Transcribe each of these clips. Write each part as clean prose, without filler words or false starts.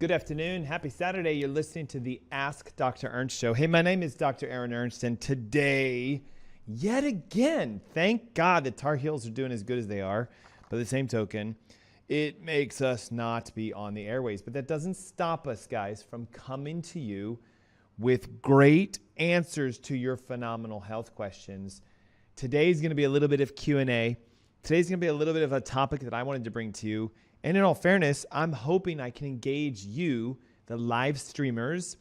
Good afternoon. Happy Saturday. You're listening to the Ask Dr. Ernst Show. Hey, my name is Dr. Ernst, and today, yet again, thank God the Tar Heels are doing as good as they are. By the same token, it makes us not be on the airways. But that doesn't stop us, guys, from coming to you with great answers to your phenomenal health questions. Today's going to be a little bit of Q&A. Today's going to be a little bit of a topic that I wanted to bring to you. And in all fairness, I'm hoping I can engage you, the live streamers,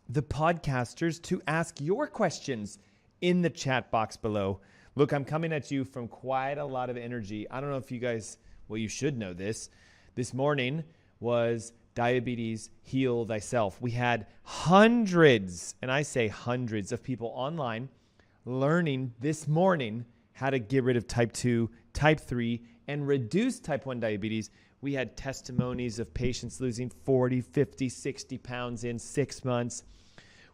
the podcasters, to ask your questions in the chat box below. Look, I'm coming at you from quite a lot of energy. I don't know if you guys, well, you should know this. This morning was Diabetes Heal Thyself. We had hundreds, and I say hundreds of people online learning this morning how to get rid of type 2, type 3, and reduce type 1 diabetes. We had testimonies of patients losing 40, 50, 60 pounds in 6 months.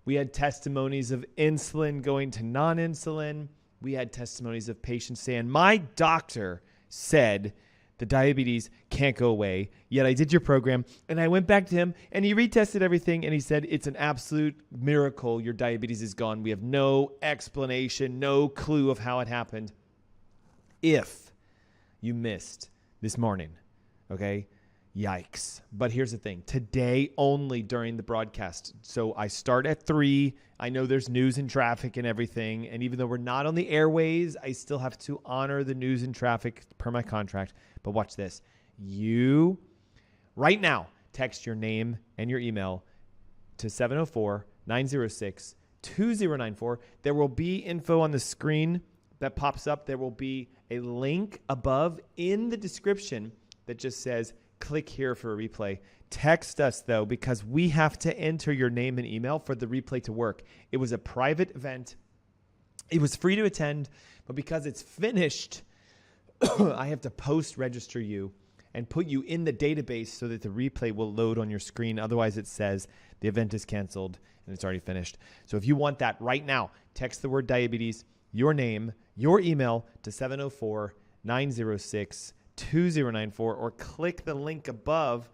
We had testimonies of insulin going to non-insulin. We had testimonies of patients saying, my doctor said the diabetes can't go away, yet I did your program. And I went back to him and he retested everything and he said, it's an absolute miracle. Your diabetes is gone. We have no explanation, no clue of how it happened. If you missed this morning, okay, yikes. But here's the thing. Today only during the broadcast. So I start at 3. I know there's news and traffic and everything. And even though we're not on the airways, I still have to honor the news and traffic per my contract. But watch this. You, right now, text your name and your email to 704-906-2094. There will be info on the screen that pops up. There will be a link above in the description that just says, click here for a replay. Text us, though, because we have to enter your name and email for the replay to work. It was a private event. It was free to attend, but because it's finished, I have to post-register you and put you in the database so that the replay will load on your screen. Otherwise, it says the event is canceled and it's already finished. So if you want that right now, text the word diabetes, your name, your email to 704-906-2094 or click the link above,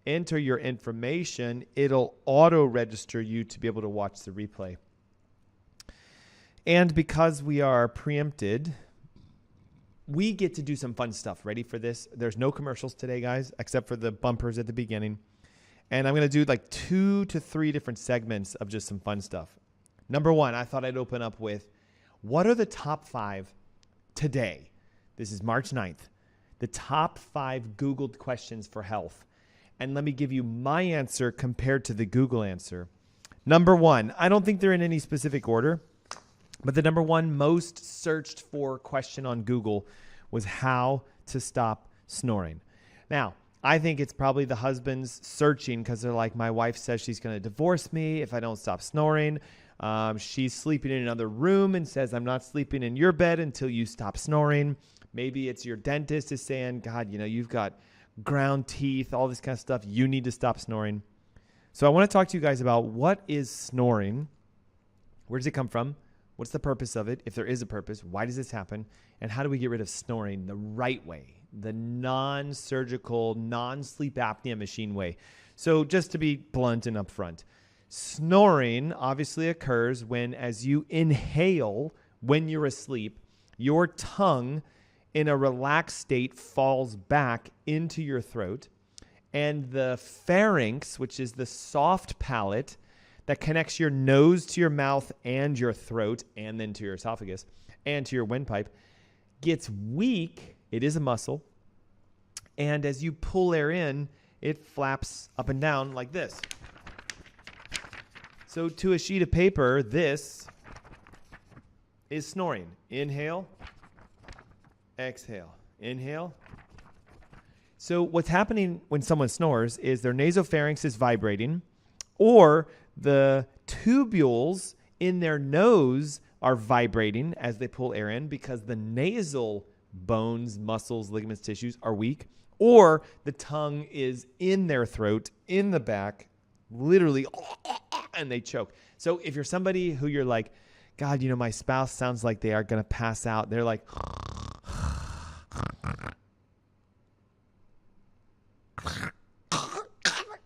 enter your information. It'll auto-register you to be able to watch the replay. And because we are preempted, we get to do some fun stuff. Ready for this? There's no commercials today, guys, except for the bumpers at the beginning. And I'm going to do like 2 to 3 different segments of just some fun stuff. Number 1, I thought I'd open up with, what are the top 5 today? This is March 9th. The top 5 Googled questions for health. And let me give you my answer compared to the Google answer. Number 1, I don't think they're in any specific order, but the number 1 most searched for question on Google was how to stop snoring. Now, I think it's probably the husbands searching because they're like, my wife says she's going to divorce me if I don't stop snoring. She's sleeping in another room and says, I'm not sleeping in your bed until you stop snoring. Maybe it's your dentist is saying, God, you know, you've got ground teeth, all this kind of stuff. You need to stop snoring. So I want to talk to you guys about what is snoring? Where does it come from? What's the purpose of it? If there is a purpose, why does this happen? And how do we get rid of snoring the right way? The non-surgical, non-sleep apnea machine way. So just to be blunt and upfront, snoring obviously occurs when, as you inhale when you're asleep, your tongue in a relaxed state falls back into your throat, and the pharynx, which is the soft palate that connects your nose to your mouth and your throat and then to your esophagus and to your windpipe, gets weak. It is a muscle. And as you pull air in, it flaps up and down like this. So to a sheet of paper, this is snoring. Inhale. Exhale. Inhale. So what's happening when someone snores is their nasopharynx is vibrating, or the tubules in their nose are vibrating as they pull air in because the nasal bones, muscles, ligaments, tissues are weak, or the tongue is in their throat, in the back, literally, and they choke. So if you're somebody who you're like, God, you know, my spouse sounds like they are going to pass out. They're like,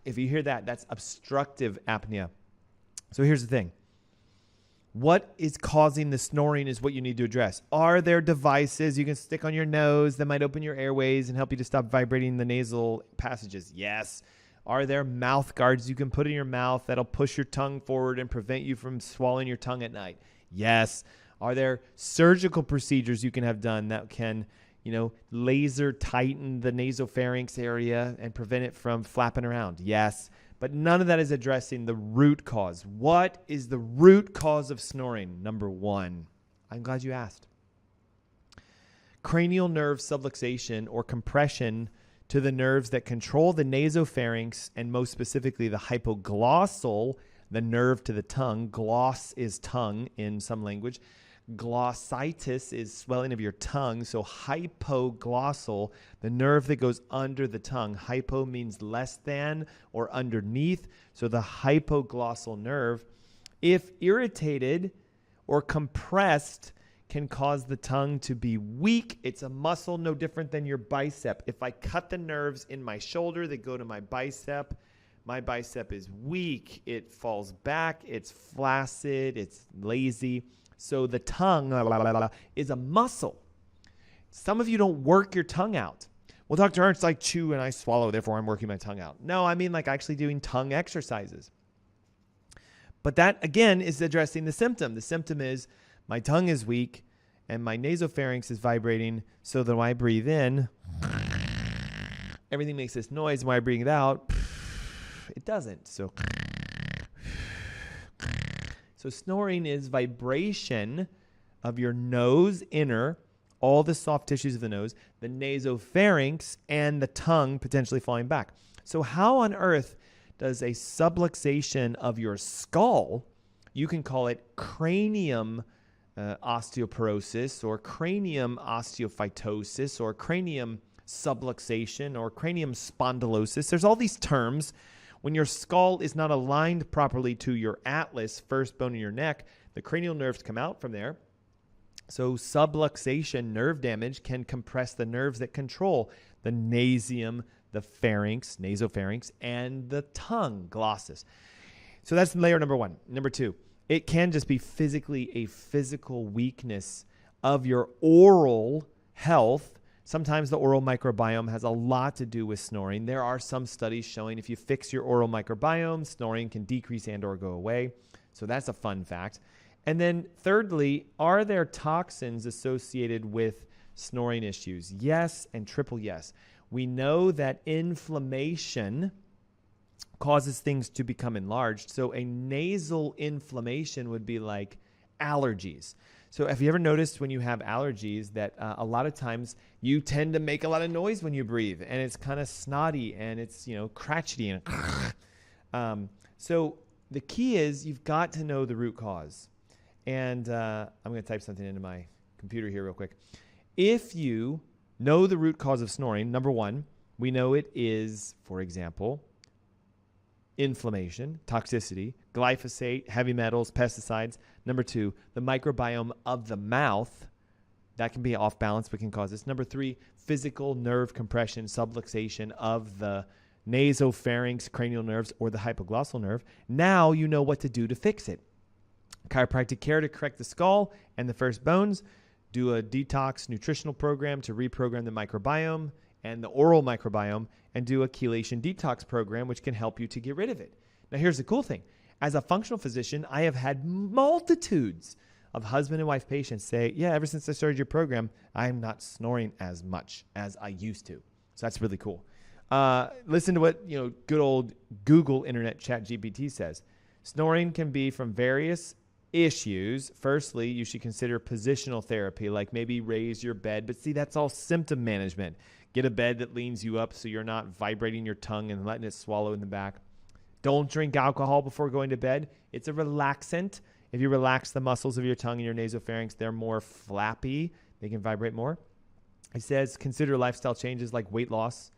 If you hear that, that's obstructive apnea. So here's the thing. What is causing the snoring is what you need to address. Are there devices you can stick on your nose that might open your airways and help you to stop vibrating the nasal passages? Yes. Are there mouth guards you can put in your mouth that'll push your tongue forward and prevent you from swallowing your tongue at night? Yes. Are there surgical procedures you can have done that can, laser tighten the nasopharynx area and prevent it from flapping around? Yes. But none of that is addressing the root cause. What is the root cause of snoring? Number one. I'm glad you asked. Cranial nerve subluxation or compression to the nerves that control the nasopharynx and most specifically the hypoglossal, the nerve to the tongue. Gloss is tongue in some language. Glossitis is swelling of your tongue. So hypoglossal, the nerve that goes under the tongue. Hypo means less than or underneath. So the hypoglossal nerve, if irritated or compressed, can cause the tongue to be weak. It's a muscle no different than your bicep. If I cut the nerves in my shoulder that go to my bicep is weak. It falls back. It's flaccid. It's lazy. So the tongue is a muscle. Some of you don't work your tongue out. Well, Dr. Ernst, I chew and I swallow, therefore I'm working my tongue out. No, I mean like actually doing tongue exercises. But that, again, is addressing the symptom. The symptom is my tongue is weak and my nasopharynx is vibrating so that when I breathe in, everything makes this noise. When I breathe it out, it doesn't. So snoring is vibration of your nose inner, all the soft tissues of the nose, the nasopharynx, and the tongue potentially falling back. So how on earth does a subluxation of your skull, you can call it cranium osteoporosis or cranium osteophytosis or cranium subluxation or cranium spondylosis. There's all these terms. When your skull is not aligned properly to your atlas, first bone in your neck, the cranial nerves come out from there. So subluxation, nerve damage, can compress the nerves that control the nasium, the pharynx, nasopharynx, and the tongue, glossus. So that's layer number one. Number two, it can just be physically a physical weakness of your oral health. Sometimes the oral microbiome has a lot to do with snoring. There are some studies showing if you fix your oral microbiome, snoring can decrease and or go away. So that's a fun fact. And then thirdly, are there toxins associated with snoring issues? Yes, and triple yes. We know that inflammation causes things to become enlarged. So a nasal inflammation would be like allergies. So have you ever noticed when you have allergies that a lot of times you tend to make a lot of noise when you breathe and it's kind of snotty and it's, cratchety and so the key is you've got to know the root cause. And I'm going to type something into my computer here real quick. If you know the root cause of snoring, number one, we know it is, for example, inflammation, toxicity, glyphosate, heavy metals, pesticides. Number two, the microbiome of the mouth. That can be off balance, but can cause this. Number three, physical nerve compression, subluxation of the nasopharynx, cranial nerves, or the hypoglossal nerve. Now you know what to do to fix it. Chiropractic care to correct the skull and the first bones. Do a detox nutritional program to reprogram the microbiome and the oral microbiome, and do a chelation detox program, which can help you to get rid of it. Now, here's the cool thing. As a functional physician, I have had multitudes of husband and wife patients say, yeah, ever since I started your program, I'm not snoring as much as I used to. So that's really cool. Listen to what good old Google Internet Chat GPT says. Snoring can be from various issues. Firstly, you should consider positional therapy, like maybe raise your bed. But see, that's all symptom management. Get a bed that leans you up so you're not vibrating your tongue and letting it swallow in the back. Don't drink alcohol before going to bed. It's a relaxant. If you relax the muscles of your tongue and your nasopharynx, they're more flappy. They can vibrate more. It says consider lifestyle changes like weight loss.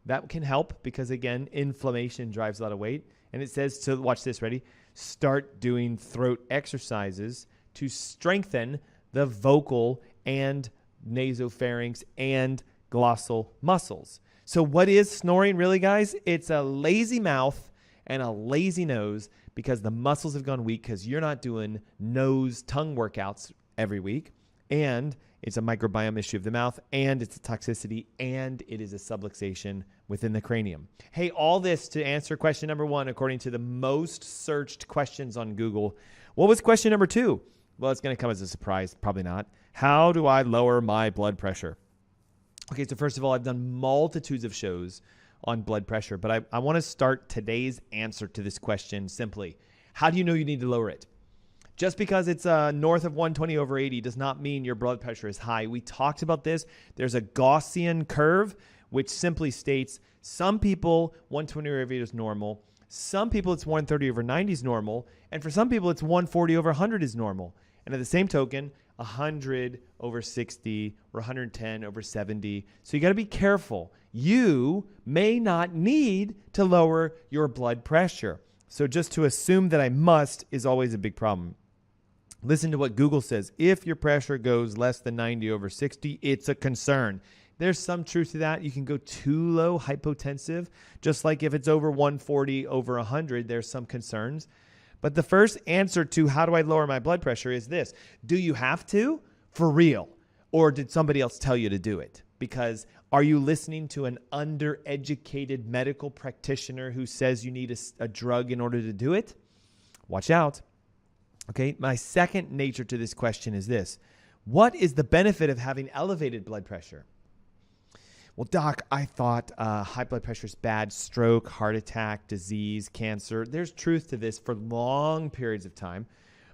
That can help because, again, inflammation drives a lot of weight. And it says to, watch this, ready? Start doing throat exercises to strengthen the vocal and nasopharynx and glossal muscles. So what is snoring really, guys? It's a lazy mouth and a lazy nose because the muscles have gone weak because you're not doing nose tongue workouts every week. And it's a microbiome issue of the mouth, and it's a toxicity, and it is a subluxation within the cranium. Hey, all this to answer question number 1, according to the most searched questions on Google. What was question number 2? Well, it's going to come as a surprise. Probably not. How do I lower my blood pressure? Okay, so first of all, I've done multitudes of shows on blood pressure, but I want to start today's answer to this question simply. How do you know you need to lower it? Just because it's north of 120/80 does not mean your blood pressure is high. We talked about this. There's a Gaussian curve, which simply states some people 120/80 is normal. Some people it's 130/90 is normal. And for some people it's 140/100 is normal. And at the same token, 100/60 or 110/70. So you got to be careful. You may not need to lower your blood pressure. So just to assume that I must is always a big problem. Listen to what Google says. If your pressure goes less than 90/60, it's a concern. There's some truth to that. You can go too low, hypotensive. Just like if it's over 140/100, there's some concerns. But the first answer to how do I lower my blood pressure is this. Do you have to? For real? Or did somebody else tell you to do it? Because are you listening to an undereducated medical practitioner who says you need a drug in order to do it? Watch out. Okay, my second nature to this question is this. What is the benefit of having elevated blood pressure? Well, doc, I thought high blood pressure is bad. Stroke, heart attack, disease, cancer. There's truth to this for long periods of time.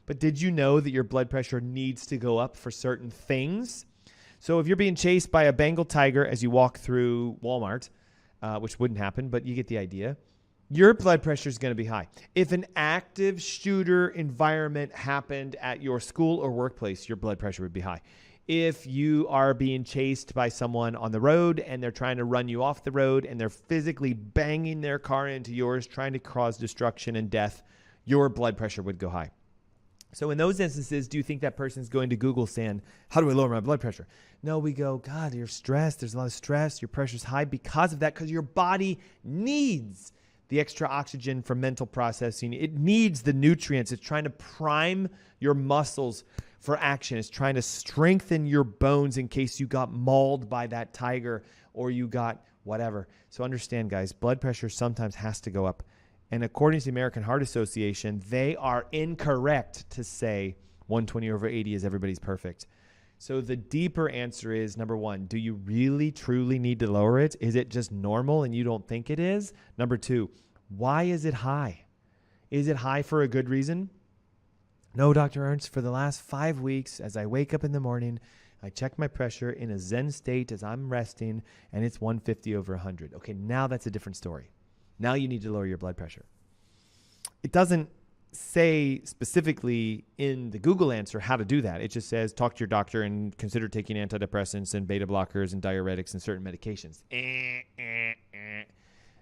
But did you know that your blood pressure needs to go up for certain things? So if you're being chased by a Bengal tiger as you walk through Walmart, which wouldn't happen, but you get the idea, your blood pressure is going to be high. If an active shooter environment happened at your school or workplace, your blood pressure would be high. If you are being chased by someone on the road and they're trying to run you off the road and they're physically banging their car into yours, trying to cause destruction and death, your blood pressure would go high. So in those instances, do you think that person's going to Google saying, how do I lower my blood pressure? No, we go, God, you're stressed. There's a lot of stress. Your pressure's high because of that, because your body needs the extra oxygen for mental processing. It needs the nutrients. It's trying to prime your muscles for action. It's trying to strengthen your bones in case you got mauled by that tiger or you got whatever. So understand, guys, blood pressure sometimes has to go up. And according to the American Heart Association, they are incorrect to say 120/80 is everybody's perfect. So the deeper answer is, number 1, do you really, truly need to lower it? Is it just normal and you don't think it is? Number 2, why is it high? Is it high for a good reason? No, Dr. Ernst, for the last 5 weeks, as I wake up in the morning, I check my pressure in a Zen state as I'm resting, and it's 150/100. Okay, now that's a different story. Now you need to lower your blood pressure. It doesn't say specifically in the Google answer how to do that. It just says talk to your doctor and consider taking antidepressants and beta blockers and diuretics and certain medications.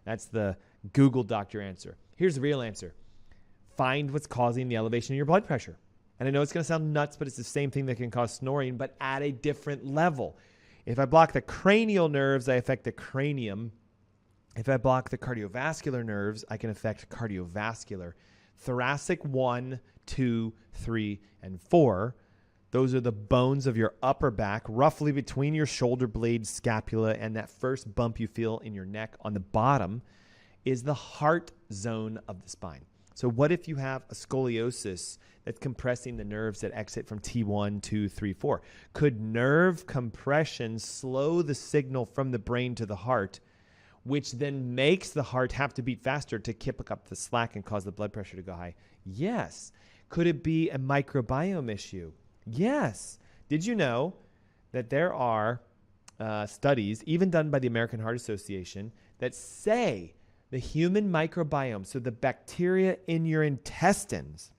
That's the Google doctor answer. Here's the real answer. Find what's causing the elevation in your blood pressure. And I know it's going to sound nuts, but it's the same thing that can cause snoring, but at a different level. If I block the cranial nerves, I affect the cranium. If I block the cardiovascular nerves, I can affect cardiovascular. Thoracic 1, 2, 3, and 4. Those are the bones of your upper back, roughly between your shoulder blade, scapula, and that first bump you feel in your neck on the bottom is the heart zone of the spine. So what if you have a scoliosis that's compressing the nerves that exit from T1, 2, 3, 4? Could nerve compression slow the signal from the brain to the heart, which then makes the heart have to beat faster to kick up the slack and cause the blood pressure to go high? Yes. Could it be a microbiome issue? Yes. Did you know that there are studies, even done by the American Heart Association, that say the human microbiome, so the bacteria in your intestines,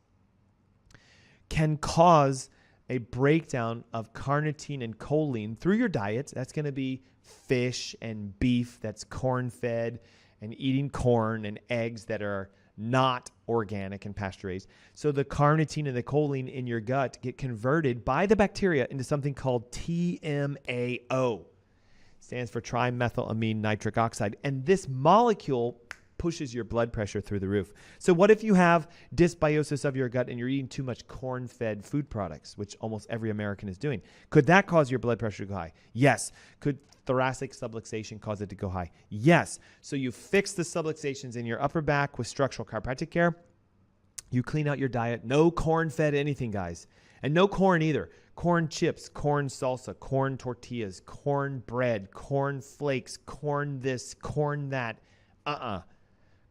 can cause a breakdown of carnitine and choline through your diet? That's going to be fish and beef that's corn-fed and eating corn and eggs that are not organic and pasture-raised. So the carnitine and the choline in your gut get converted by the bacteria into something called TMAO. stands for trimethylamine nitric oxide. And this molecule pushes your blood pressure through the roof. So what if you have dysbiosis of your gut and you're eating too much corn-fed food products, which almost every American is doing? Could that cause your blood pressure to go high? Yes. Could thoracic subluxation cause it to go high? Yes. So you fix the subluxations in your upper back with structural chiropractic care. You clean out your diet. No corn-fed anything, guys. And no corn either. Corn chips, corn salsa, corn tortillas, corn bread, corn flakes, corn this, corn that.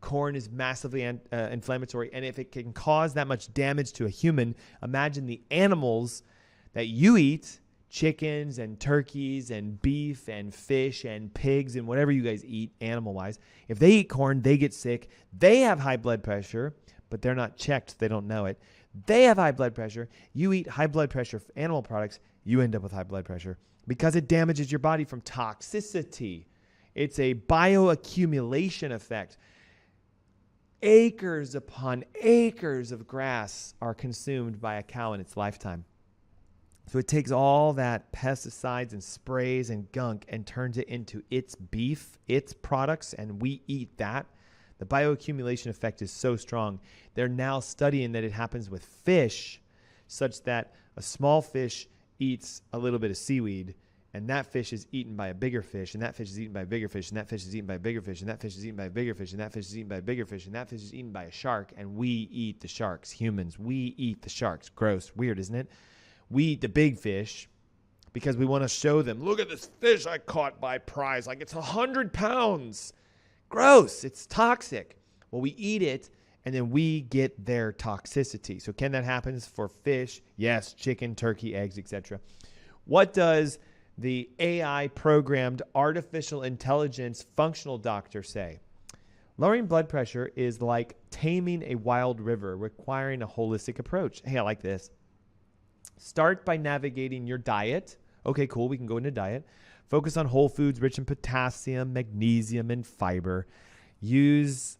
Corn is massively inflammatory. And if it can cause that much damage to a human, imagine the animals that you eat, chickens and turkeys and beef and fish and pigs and whatever you guys eat animal-wise. If they eat corn, they get sick. They have high blood pressure, but they're not checked. They don't know it. They have high blood pressure. You eat high blood pressure animal products, you end up with high blood pressure because it damages your body from toxicity. It's a bioaccumulation effect. Acres upon acres of grass are consumed by a cow in its lifetime. So it takes all that pesticides and sprays and gunk and turns it into its beef, its products, and we eat that. The bioaccumulation effect is so strong. They're now studying that it happens with fish, such that a small fish eats a little bit of seaweed, and that fish is eaten by a bigger fish, and that fish is eaten by a bigger fish, and that fish is eaten by a bigger fish, and that fish is eaten by a bigger fish, and that fish is eaten by a bigger fish, and that fish is eaten by a shark, and we eat the sharks. Humans, we eat the sharks. Gross. Weird, isn't it? We eat the big fish because we want to show them, look at this fish I caught by prize. Like it's 100 pounds. Gross. It's toxic. Well, we eat it, and then we get their toxicity. So can that happen for fish? Yes. Chicken, turkey, eggs, etc. What does the AI programmed artificial intelligence functional doctor say? Lowering blood pressure is like taming a wild river, requiring a holistic approach. Hey, I like this. Start by navigating your diet. Okay, cool. We can go into diet. Focus on whole foods rich in potassium, magnesium, and fiber. Use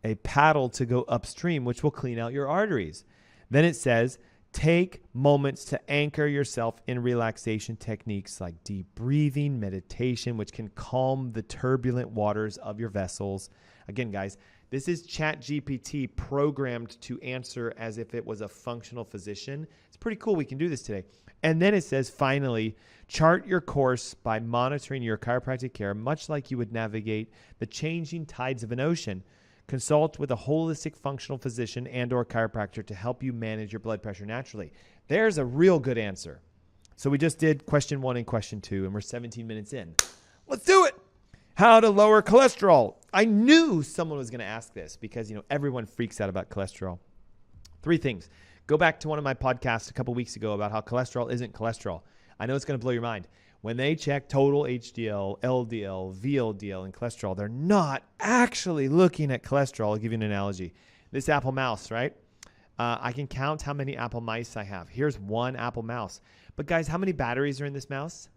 a paddle to go upstream, which will clean out your arteries. Then it says, take moments to anchor yourself in relaxation techniques like deep breathing, meditation, which can calm the turbulent waters of your vessels. Again, guys, this is ChatGPT programmed to answer as if it was a functional physician. It's pretty cool. We can do this today. And then it says, finally, chart your course by monitoring your chiropractic care, much like you would navigate the changing tides of an ocean. Consult with a holistic functional physician and or chiropractor to help you manage your blood pressure naturally. There's a real good answer. So we just did question 1 and question 2, and we're 17 minutes in. Let's do it. How to lower cholesterol. I knew someone was going to ask this because, everyone freaks out about cholesterol. 3 things. Go back to one of my podcasts a couple weeks ago about how cholesterol isn't cholesterol. I know it's going to blow your mind. When they check total HDL, LDL, VLDL, and cholesterol, they're not actually looking at cholesterol. I'll give you an analogy. This apple mouse, right? I can count how many apple mice I have. Here's one apple mouse. But guys, how many batteries are in this mouse?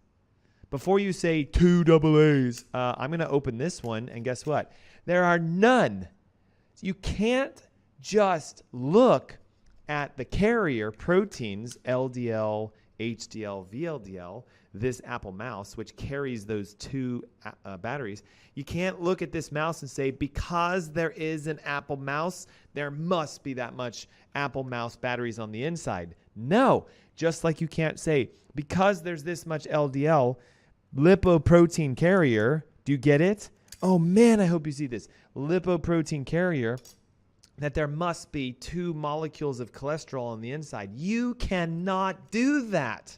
Before you say 2 AA's, I'm going to open this one, and guess what? There are none. You can't just look at the carrier proteins, LDL, HDL, VLDL, this apple mouse, which carries those 2 batteries. You can't look at this mouse and say, because there is an apple mouse, there must be that much apple mouse batteries on the inside. No, just like you can't say, because there's this much LDL, lipoprotein carrier, do you get it? Oh man, I hope you see this. Lipoprotein carrier, that there must be 2 molecules of cholesterol on the inside. You cannot do that.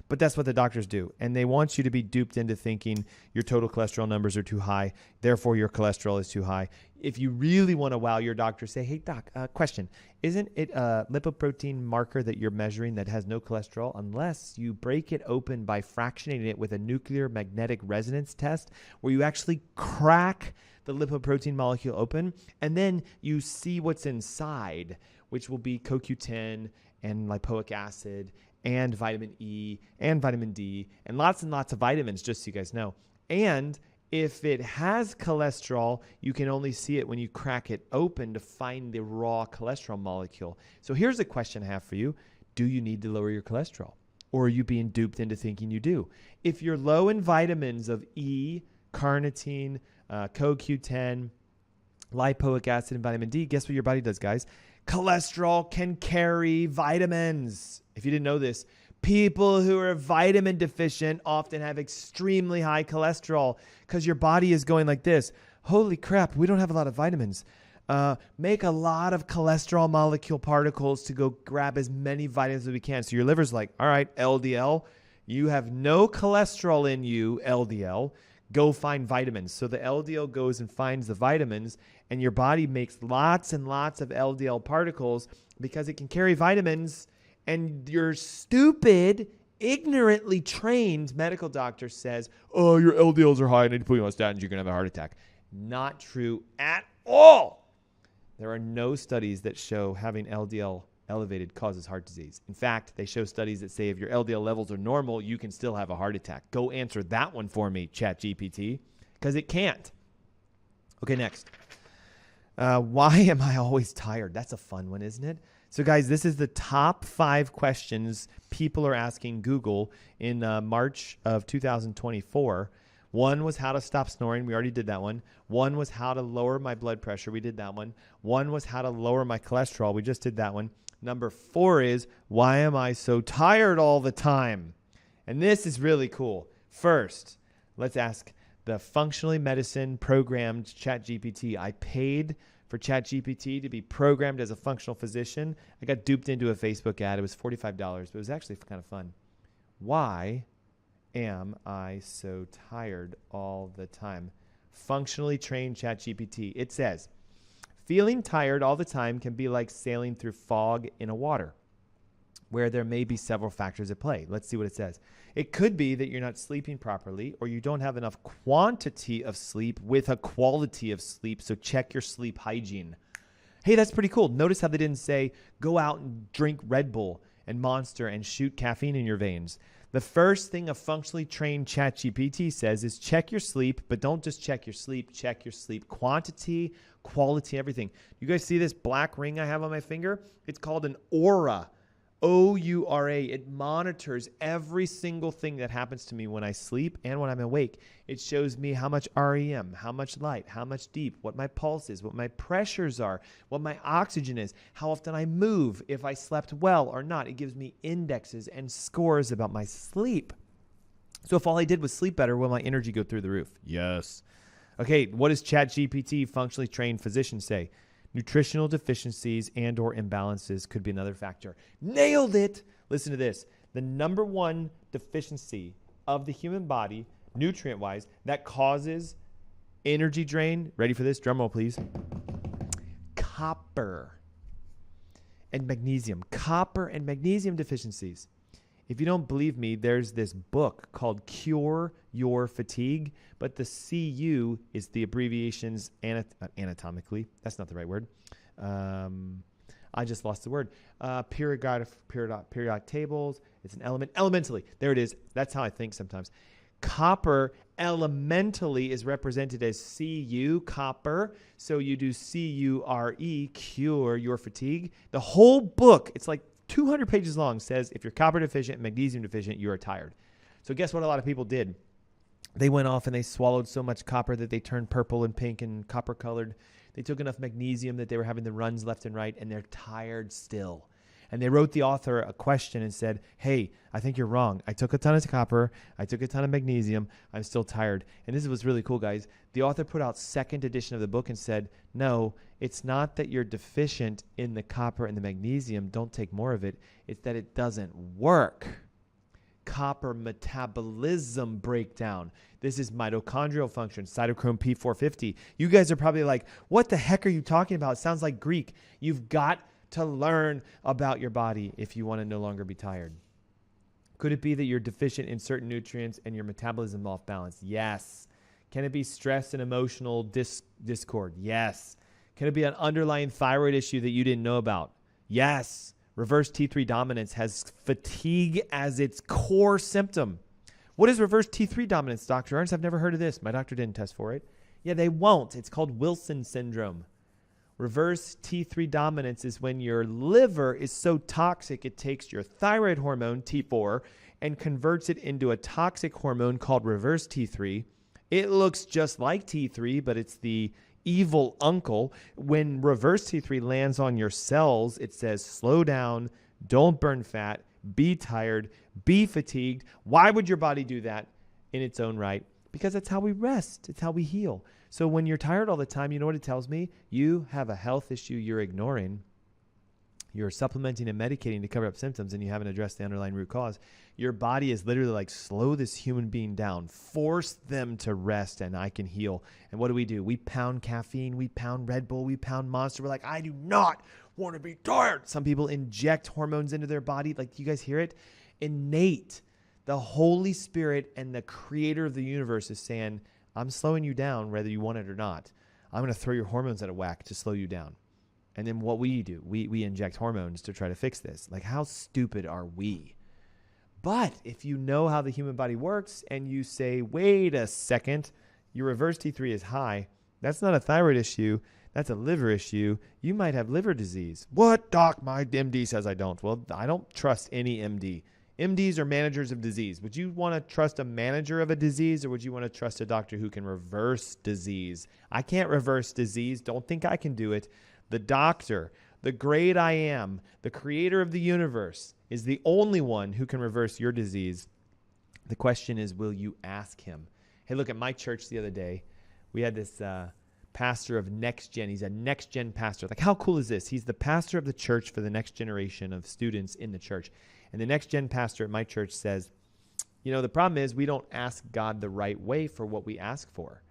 But that's what the doctors do. And they want you to be duped into thinking your total cholesterol numbers are too high, therefore your cholesterol is too high. If you really want to wow your doctor, say, hey, doc, question. Isn't it a lipoprotein marker that you're measuring that has no cholesterol unless you break it open by fractionating it with a nuclear magnetic resonance test where you actually crack the lipoprotein molecule open and then you see what's inside, which will be CoQ10 and lipoic acid and vitamin E and vitamin D and lots of vitamins, just so you guys know. And if it has cholesterol, you can only see it when you crack it open to find the raw cholesterol molecule. So here's a question I have for you. Do you need to lower your cholesterol? or are you being duped into thinking you do? If you're low in vitamins of E, carnitine, CoQ10, lipoic acid, and vitamin D, guess what your body does, guys? Cholesterol can carry vitamins. If you didn't know this, people who are vitamin deficient often have extremely high cholesterol because your body is going like this. Holy crap, we don't have a lot of vitamins. Make a lot of cholesterol molecule particles to go grab as many vitamins as we can. So your liver's like, all right, LDL, you have no cholesterol in you, LDL. Go find vitamins. So the LDL goes and finds the vitamins, and your body makes lots and lots of LDL particles because it can carry vitamins. And your stupid, ignorantly trained medical doctor says, oh, your LDLs are high, I need to put you on statins, you're going to have a heart attack. Not true at all. There are no studies that show having LDL elevated causes heart disease. In fact, they show studies that say if your LDL levels are normal, you can still have a heart attack. Go answer that one for me, ChatGPT, because it can't. Okay, next. Why am I always tired? That's a fun one, isn't it? So guys, this is the top 5 questions people are asking Google in March of 2024. One was how to stop snoring. We already did that one. One was how to lower my blood pressure. We did that one. One was how to lower my cholesterol. We just did that one. Number 4 is, why am I so tired all the time? And this is really cool. First, let's ask the functionally medicine programmed ChatGPT. I paid for ChatGPT to be programmed as a functional physician. I got duped into a Facebook ad. It was $45, but it was actually kind of fun. Why am I so tired all the time? Functionally trained ChatGPT. It says, feeling tired all the time can be like sailing through fog in a water where there may be several factors at play. Let's see what it says. It could be that you're not sleeping properly or you don't have enough quantity of sleep with a quality of sleep, so check your sleep hygiene. Hey, that's pretty cool. Notice how they didn't say go out and drink Red Bull and Monster and shoot caffeine in your veins. The first thing a functionally trained ChatGPT says is check your sleep, but don't just check your sleep quantity, quality, everything. You guys see this black ring I have on my finger? It's called an Oura. O-U-R-A. It monitors every single thing that happens to me when I sleep and when I'm awake. It shows me how much REM, how much light, how much deep, what my pulse is, what my pressures are, what my oxygen is, how often I move, if I slept well or not. It gives me indexes and scores about my sleep. So if all I did was sleep better, will my energy go through the roof? Yes. Okay, what does ChatGPT, functionally trained physician, say? Nutritional deficiencies and or imbalances could be another factor. Nailed it. Listen to this. The number one deficiency of the human body, nutrient-wise, that causes energy drain, ready for this? Drum roll, please. Copper and magnesium. Copper and magnesium deficiencies. If you don't believe me, there's this book called Cure Your Fatigue, but the CU is the abbreviations anatomically. That's not the right word. I just lost the word. Periodic tables. It's an element. Elementally. There it is. That's how I think sometimes. Copper elementally is represented as Cu, copper. So you do C-U-R-E, cure your fatigue. The whole book, it's like 200 pages long, says if you're copper deficient, magnesium deficient, you are tired. So guess what a lot of people did? They went off and they swallowed so much copper that they turned purple and pink and copper colored. They took enough magnesium that they were having the runs left and right, and they're tired still. And they wrote the author a question and said, hey, I think you're wrong. I took a ton of copper. I took a ton of magnesium. I'm still tired. And this is what's really cool, guys. The author put out second edition of the book and said, no, it's not that you're deficient in the copper and the magnesium. Don't take more of it. It's that it doesn't work. Copper metabolism breakdown. This is mitochondrial function, cytochrome P450. You guys are probably like, what the heck are you talking about? It sounds like Greek. You've got to learn about your body if you want to no longer be tired. Could it be that you're deficient in certain nutrients and your metabolism off balance? Yes. Can it be stress and emotional discord? Yes. Can it be an underlying thyroid issue that you didn't know about? Yes. Reverse T3 dominance has fatigue as its core symptom. What is reverse T3 dominance, Dr. Ernst? I've never heard of this. My doctor didn't test for it. Yeah, they won't. It's called Wilson syndrome. Reverse T3 dominance is when your liver is so toxic it takes your thyroid hormone, T4, and converts it into a toxic hormone called reverse T3. It looks just like T3, but it's the evil uncle. When reverse T3 lands on your cells, it says, slow down, don't burn fat, be tired, be fatigued. Why would your body do that in its own right? Because that's how we rest. It's how we heal. So when you're tired all the time, you know what it tells me? You have a health issue you're ignoring. You're supplementing and medicating to cover up symptoms, and you haven't addressed the underlying root cause. Your body is literally like, slow this human being down, force them to rest, and I can heal. And what do? We pound caffeine, we pound Red Bull, we pound Monster. We're like, I do not want to be tired. Some people inject hormones into their body. Like, you guys hear it? Innate. The Holy Spirit and the creator of the universe is saying, I'm slowing you down whether you want it or not. I'm going to throw your hormones out of whack to slow you down. And then what we do, we inject hormones to try to fix this. Like, how stupid are we? But if you know how the human body works and you say, wait a second, your reverse T3 is high. That's not a thyroid issue. That's a liver issue. You might have liver disease. What, doc? My MD says I don't. Well, I don't trust any MD. MDs are managers of disease. Would you want to trust a manager of a disease, or would you want to trust a doctor who can reverse disease? I can't reverse disease. Don't think I can do it. The doctor, the great I am, the creator of the universe, is the only one who can reverse your disease. The question is, will you ask him? Hey, look, at my church the other day, we had this pastor of Next Gen. He's a Next Gen pastor. Like, how cool is this? He's the pastor of the church for the next generation of students in the church. And the Next Gen pastor at my church says, the problem is we don't ask God the right way for what we ask for.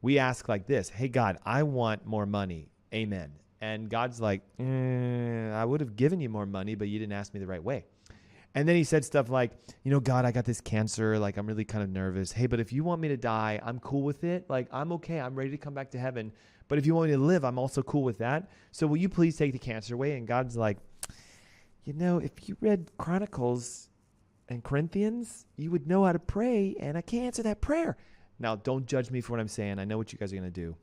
We ask like this: hey, God, I want more money. Amen. And God's like, I would have given you more money, but you didn't ask me the right way. And then he said stuff like, God, I got this cancer. Like, I'm really kind of nervous. Hey, but if you want me to die, I'm cool with it. Like, I'm okay. I'm ready to come back to heaven. But if you want me to live, I'm also cool with that. So will you please take the cancer away? And God's like, if you read Chronicles and Corinthians, you would know how to pray, and I can't answer that prayer. Now, don't judge me for what I'm saying. I know what you guys are going to do.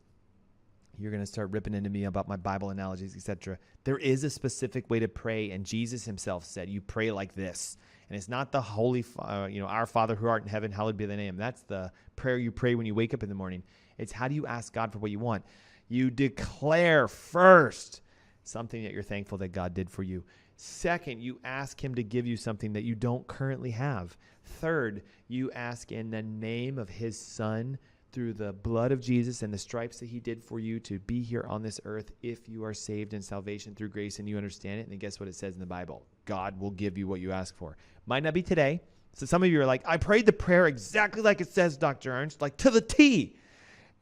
You're going to start ripping into me about my Bible analogies, etc. There is a specific way to pray, and Jesus himself said, you pray like this. And it's not the holy, our Father who art in heaven, hallowed be thy name. That's the prayer you pray when you wake up in the morning. It's how do you ask God for what you want? You declare first something that you're thankful that God did for you. Second, you ask him to give you something that you don't currently have. Third, you ask in the name of his Son, through the blood of Jesus and the stripes that he did for you, to be here on this earth if you are saved in salvation through grace and you understand it. And then guess what it says in the Bible? God will give you what you ask for. Might not be today. So some of you are like, I prayed the prayer exactly like it says, Dr. Ernst, like to the T.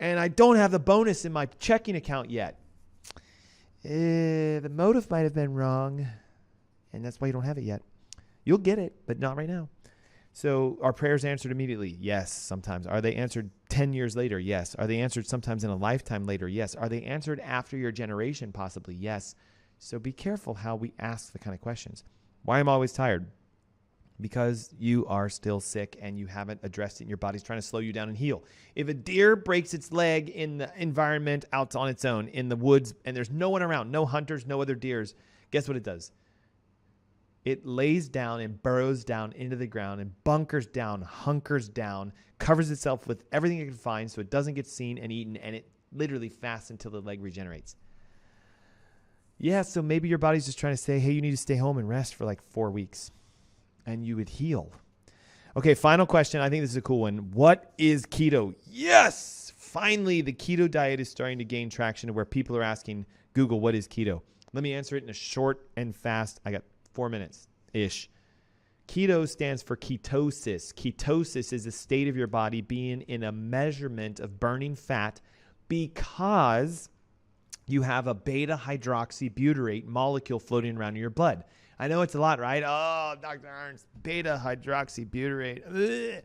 And I don't have the bonus in my checking account yet. The motive might have been wrong. And that's why you don't have it yet. You'll get it, but not right now. So are prayers answered immediately? Yes, sometimes. Are they answered 10 years later? Yes. Are they answered sometimes in a lifetime later? Yes. Are they answered after your generation? Possibly, yes. So be careful how we ask the kind of questions. Why am I always tired? Because you are still sick and you haven't addressed it, and your body's trying to slow you down and heal. If a deer breaks its leg in the environment out on its own in the woods and there's no one around, no hunters, no other deers, guess what it does? It lays down and burrows down into the ground and bunkers down, hunkers down, covers itself with everything it can find so it doesn't get seen and eaten, and it literally fasts until the leg regenerates. Yeah, so maybe your body's just trying to say, hey, you need to stay home and rest for like 4 weeks, and you would heal. Okay, final question. I think this is a cool one. What is keto? Yes! Finally, the keto diet is starting to gain traction to where people are asking Google, what is keto? Let me answer it in a short and fast. I got 4 minutes-ish. Keto stands for ketosis. Ketosis is a state of your body being in a measurement of burning fat because you have a beta-hydroxybutyrate molecule floating around in your blood. I know it's a lot, right? Oh, Dr. Ernst, beta-hydroxybutyrate. Ugh.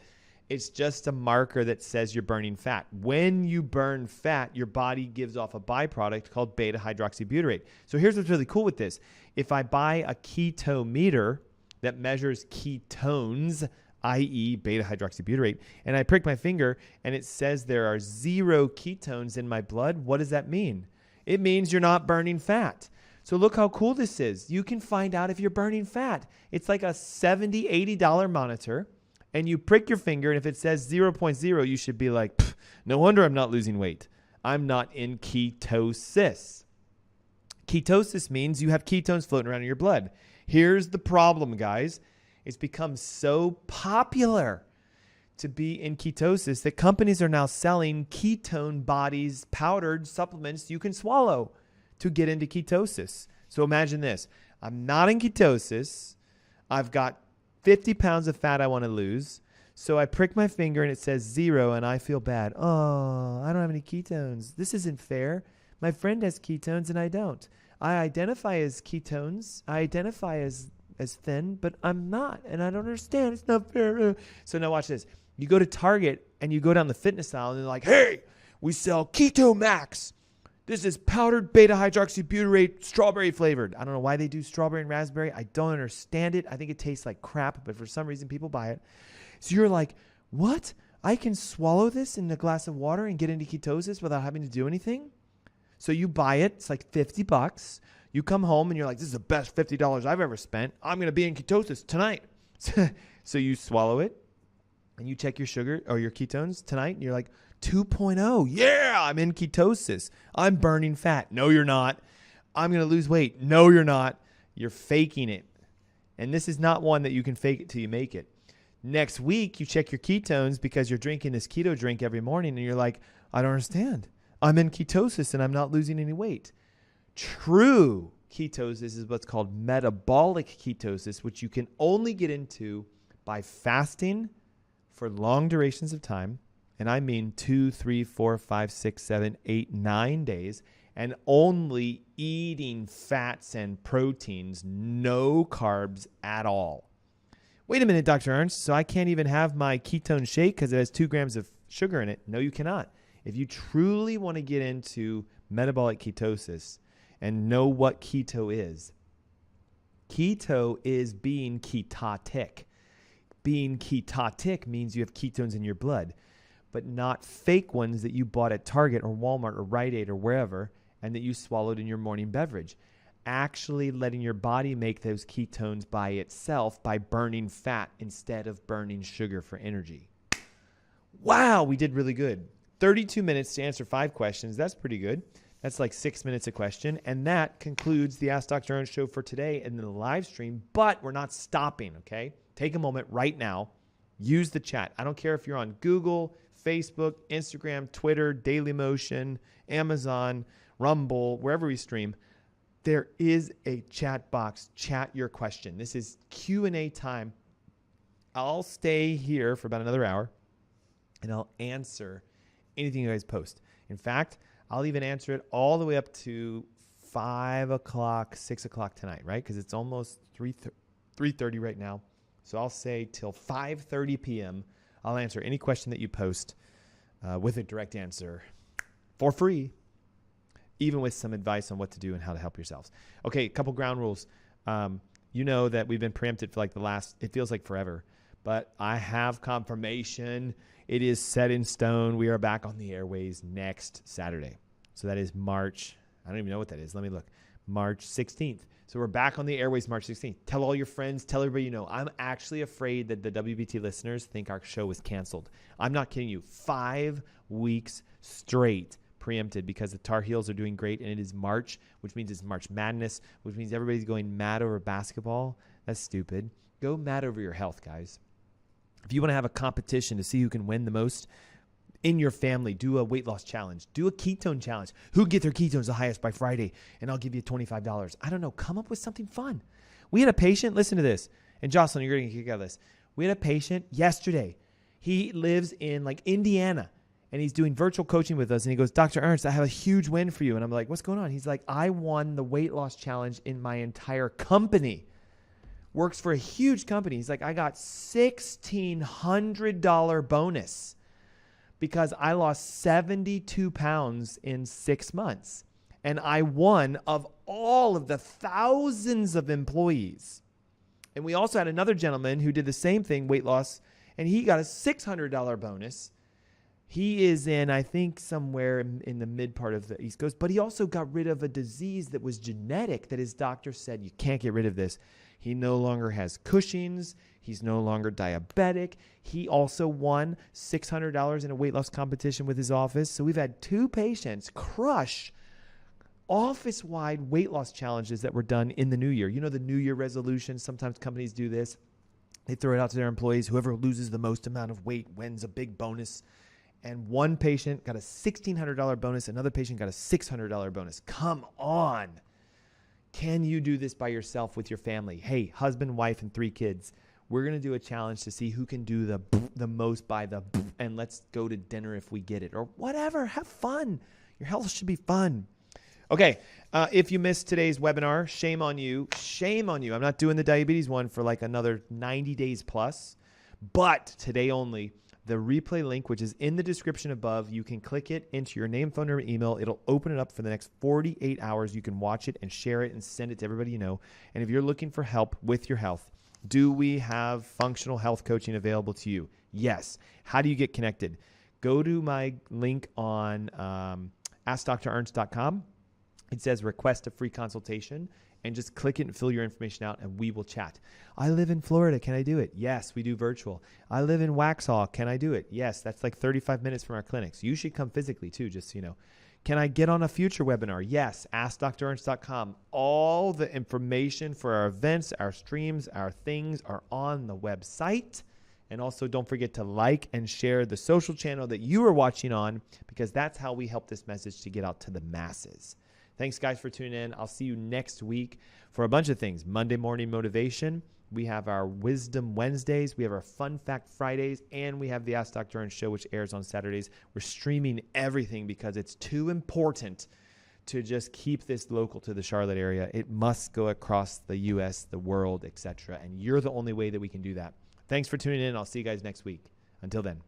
It's just a marker that says you're burning fat. When you burn fat, your body gives off a byproduct called beta-hydroxybutyrate. So here's what's really cool with this. If I buy a ketometer that measures ketones, i.e. beta-hydroxybutyrate, and I prick my finger and it says there are 0 ketones in my blood, what does that mean? It means you're not burning fat. So look how cool this is. You can find out if you're burning fat. It's like a $70, $80 monitor, and you prick your finger, and if it says 0.0, you should be like, no wonder I'm not losing weight. I'm not in ketosis. Ketosis means you have ketones floating around in your blood. Here's the problem, guys. It's become so popular to be in ketosis that companies are now selling ketone bodies, powdered supplements you can swallow to get into ketosis. So imagine this. I'm not in ketosis. I've got 50 pounds of fat I want to lose. So I prick my finger and it says 0 and I feel bad. Oh, I don't have any ketones. This isn't fair. My friend has ketones and I don't. I identify as ketones. I identify as thin, but I'm not. And I don't understand. It's not fair. So now watch this. You go to Target and you go down the fitness aisle and they're like, hey, we sell Keto Max. This is powdered beta-hydroxybutyrate strawberry flavored. I don't know why they do strawberry and raspberry. I don't understand it. I think it tastes like crap, but for some reason people buy it. So you're like, what? I can swallow this in a glass of water and get into ketosis without having to do anything? So you buy it. It's like $50. You come home and you're like, this is the best $50 I've ever spent. I'm going to be in ketosis tonight. So you swallow it and you check your sugar or your ketones tonight. And you're like, 2.0. Yeah, I'm in ketosis. I'm burning fat. No, you're not. I'm going to lose weight. No, you're not. You're faking it. And this is not one that you can fake it till you make it. Next week, you check your ketones because you're drinking this keto drink every morning and you're like, I don't understand. I'm in ketosis and I'm not losing any weight. True ketosis is what's called metabolic ketosis, which you can only get into by fasting for long durations of time. And I mean 2, 3, 4, 5, 6, 7, 8, 9 days, and only eating fats and proteins, no carbs at all. Wait a minute, Dr. Ernst, so I can't even have my ketone shake because it has 2 grams of sugar in it. No, you cannot. If you truly want to get into metabolic ketosis and know what keto is being ketotic. Being ketotic means you have ketones in your blood, but not fake ones that you bought at Target or Walmart or Rite Aid or wherever and that you swallowed in your morning beverage. Actually letting your body make those ketones by itself by burning fat instead of burning sugar for energy. Wow, we did really good. 32 minutes to answer 5 questions. That's pretty good. That's like 6 minutes a question. And that concludes the Ask Dr. Ernst show for today and the live stream, but we're not stopping, okay? Take a moment right now. Use the chat. I don't care if you're on Google, Facebook, Instagram, Twitter, Dailymotion, Amazon, Rumble, wherever we stream. There is a chat box. Chat your question. This is Q&A time. I'll stay here for about another hour, and I'll answer anything you guys post. In fact, I'll even answer it all the way up to 5 o'clock, 6 o'clock tonight, right? Because it's almost 3:30 right now. So I'll say till 5:30 p.m. I'll answer any question that you post with a direct answer for free, even with some advice on what to do and how to help yourselves. Okay, a couple ground rules. You know that we've been preempted for like it feels like forever, but I have confirmation. It is set in stone. We are back on the airways next Saturday. So that is March. I don't even know what that is. Let me look. March 16th. So we're back on the airways March 16th. Tell all your friends. Tell everybody you know. I'm actually afraid that the WBT listeners think our show was canceled. I'm not kidding you. 5 weeks straight preempted because the Tar Heels are doing great, and it is March, which means it's March Madness, which means everybody's going mad over basketball. That's stupid. Go mad over your health, guys. If you want to have a competition to see who can win the most in your family, do a weight loss challenge. Do a ketone challenge. Who can get their ketones the highest by Friday? And I'll give you $25. I don't know. Come up with something fun. We had a patient. Listen to this. And Jocelyn, you're going to kick out of this. We had a patient yesterday. He lives in like Indiana, and he's doing virtual coaching with us. And he goes, Dr. Ernst, I have a huge win for you. And I'm like, what's going on? He's like, I won the weight loss challenge in my entire company. Works for a huge company. He's like, I got $1,600 bonus because I lost 72 pounds in 6 months. And I won of all of the thousands of employees. And we also had another gentleman who did the same thing, weight loss, and he got a $600 bonus He is in, I think, somewhere in the mid part of the East Coast, but he also got rid of a disease that was genetic that his doctor said, you can't get rid of this. He no longer has Cushing's. He's no longer diabetic. He also won $600 in a weight loss competition with his office. So we've had 2 patients crush office-wide weight loss challenges that were done in the new year. You know, the New Year resolution, sometimes companies do this. They throw it out to their employees. Whoever loses the most amount of weight wins a big bonus. And one patient got a $1,600 bonus. Another patient got a $600 bonus. Come on. Can you do this by yourself with your family? Hey, husband, wife, and 3 kids. We're going to do a challenge to see who can do the most by the, and let's go to dinner if we get it, or whatever. Have fun. Your health should be fun. Okay, if you missed today's webinar, shame on you. Shame on you. I'm not doing the diabetes one for like another 90 days plus, but today only. The replay link, which is in the description above, you can click it into your name, phone number, email. It'll open it up for the next 48 hours. You can watch it and share it and send it to everybody you know. And if you're looking for help with your health, do we have functional health coaching available to you? Yes. How do you get connected? Go to my link on AskDrErnst.com. It says request a free consultation, and just click it and fill your information out, and we will chat. I live in Florida. Can I do it? Yes, we do virtual. I live in Waxhaw. Can I do it? Yes, that's like 35 minutes from our clinics. You should come physically too, just so you know. Can I get on a future webinar? Yes, AskDrErnst.com. All the information for our events, our streams, our things are on the website. And also don't forget to like and share the social channel that you are watching on, because that's how we help this message to get out to the masses. Thanks, guys, for tuning in. I'll see you next week for a bunch of things. Monday morning motivation. We have our Wisdom Wednesdays. We have our Fun Fact Fridays. And we have the Ask Dr. Ernst Show, which airs on Saturdays. We're streaming everything because it's too important to just keep this local to the Charlotte area. It must go across the U.S., the world, etc. And you're the only way that we can do that. Thanks for tuning in. I'll see you guys next week. Until then.